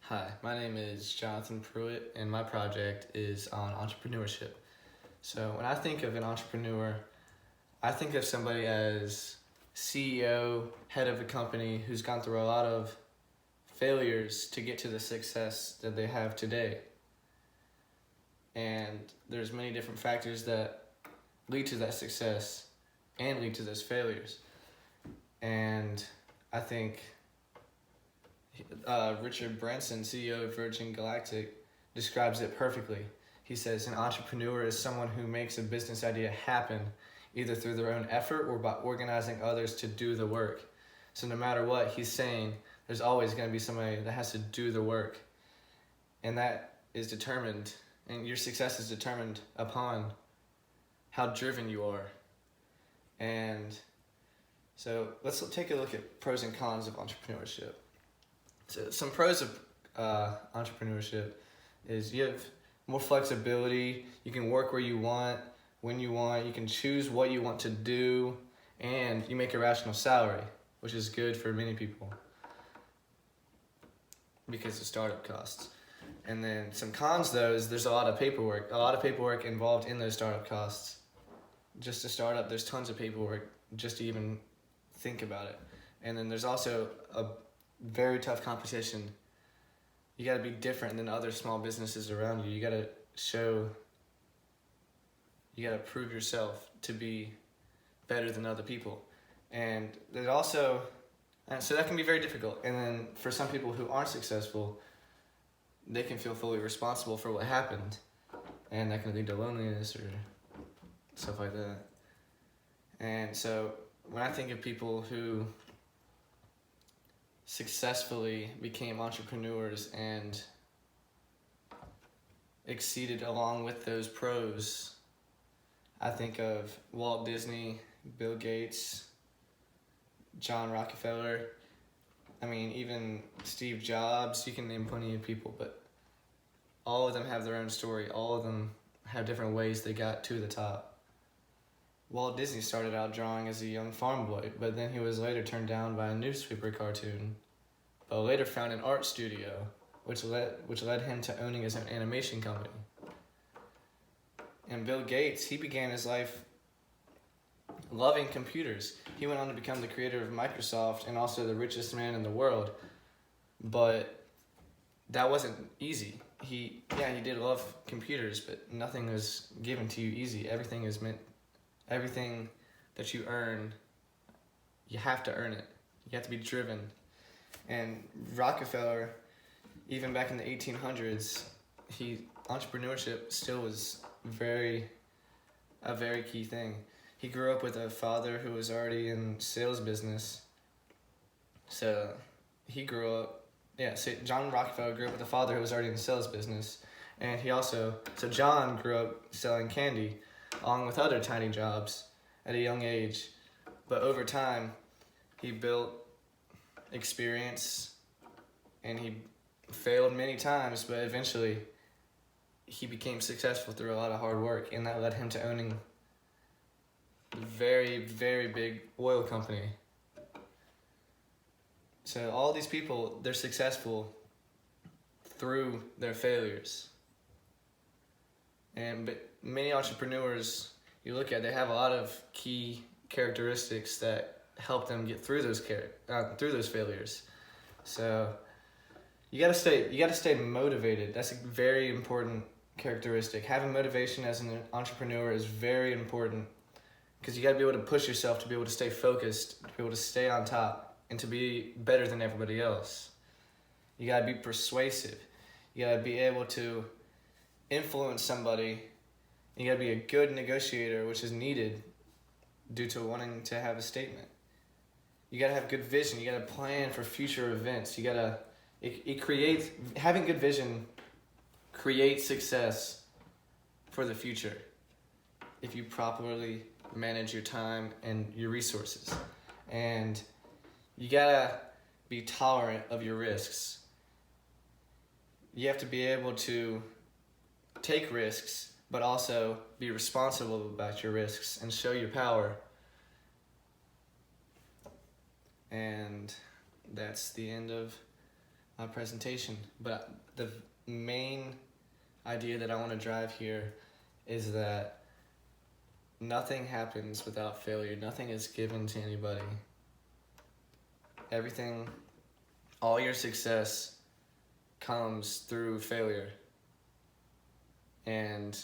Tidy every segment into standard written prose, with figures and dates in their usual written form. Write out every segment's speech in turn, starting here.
Hi, my name is Jonathan Pruitt, and my project is on entrepreneurship. So when I think of an entrepreneur, I think of somebody as CEO, head of a company who's gone through a lot of failures to get to the success that they have today. And there's many different factors that lead to that success and lead to those failures. And I think Richard Branson, CEO of Virgin Galactic, describes it perfectly. He says an entrepreneur is someone who makes a business idea happen, either through their own effort or by organizing others to do the work. So no matter what he's saying, there's always going to be somebody that has to do the work. And that is determined, and your success is determined upon how driven you are. And so let's take a look at pros and cons of entrepreneurship. So some pros of entrepreneurship is you have more flexibility, you can work where you want, when you want, you can choose what you want to do, and you make a rational salary, which is good for many people because of startup costs. And then some cons though is there's a lot of paperwork involved in those startup costs. Just to start up, there's tons of paperwork just to even think about it. And then there's also a very tough competition. You got to be different than other small businesses around you. You got to prove yourself to be better than other people. And there's also, and so that can be very difficult. And then for some people who aren't successful, they can feel fully responsible for what happened. And that can lead to loneliness or stuff like that. And so when I think of people who successfully became entrepreneurs and exceeded along with those pros, I think of Walt Disney, Bill Gates, John Rockefeller, even Steve Jobs. You can name plenty of people, but all of them have their own story. All of them have different ways they got to the top. Walt Disney started out drawing as a young farm boy, but then he was later turned down by a newspaper cartoon, but later found an art studio, which led him to owning his own animation company. And Bill Gates, he began his life loving computers. He went on to become the creator of Microsoft and also the richest man in the world, but that wasn't easy. He did love computers, but nothing was given to you easy. Everything that you earn, you have to earn it. You have to be driven. And Rockefeller, even back in the 1800s, entrepreneurship still was a very key thing. He grew up with a father who was already in sales business. So John Rockefeller grew up with a father who was already in the sales business. And John grew up selling candy along with other tiny jobs at a young age. But over time, he built experience and he failed many times, but eventually he became successful through a lot of hard work, and that led him to owning a very, very big oil company. So all these people, they're successful through their failures. But many entrepreneurs you look at, they have a lot of key characteristics that help them get through those failures. So you gotta stay motivated. That's a very important characteristic. Having motivation as an entrepreneur is very important because you gotta be able to push yourself to be able to stay focused, to be able to stay on top, and to be better than everybody else. You gotta be persuasive. You gotta be able to influence somebody. You gotta be a good negotiator, which is needed due to wanting to have a statement. You gotta have good vision. You gotta plan for future events. Having good vision creates success for the future if you properly manage your time and your resources. And you gotta be tolerant of your risks. You have to be able to take risks, but also be responsible about your risks and show your power. And that's the end of my presentation. But the main idea that I want to drive here is that nothing happens without failure. Nothing is given to anybody. Everything, all your success comes through failure. And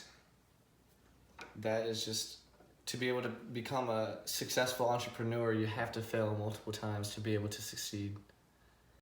that is just, to be able to become a successful entrepreneur, you have to fail multiple times to be able to succeed.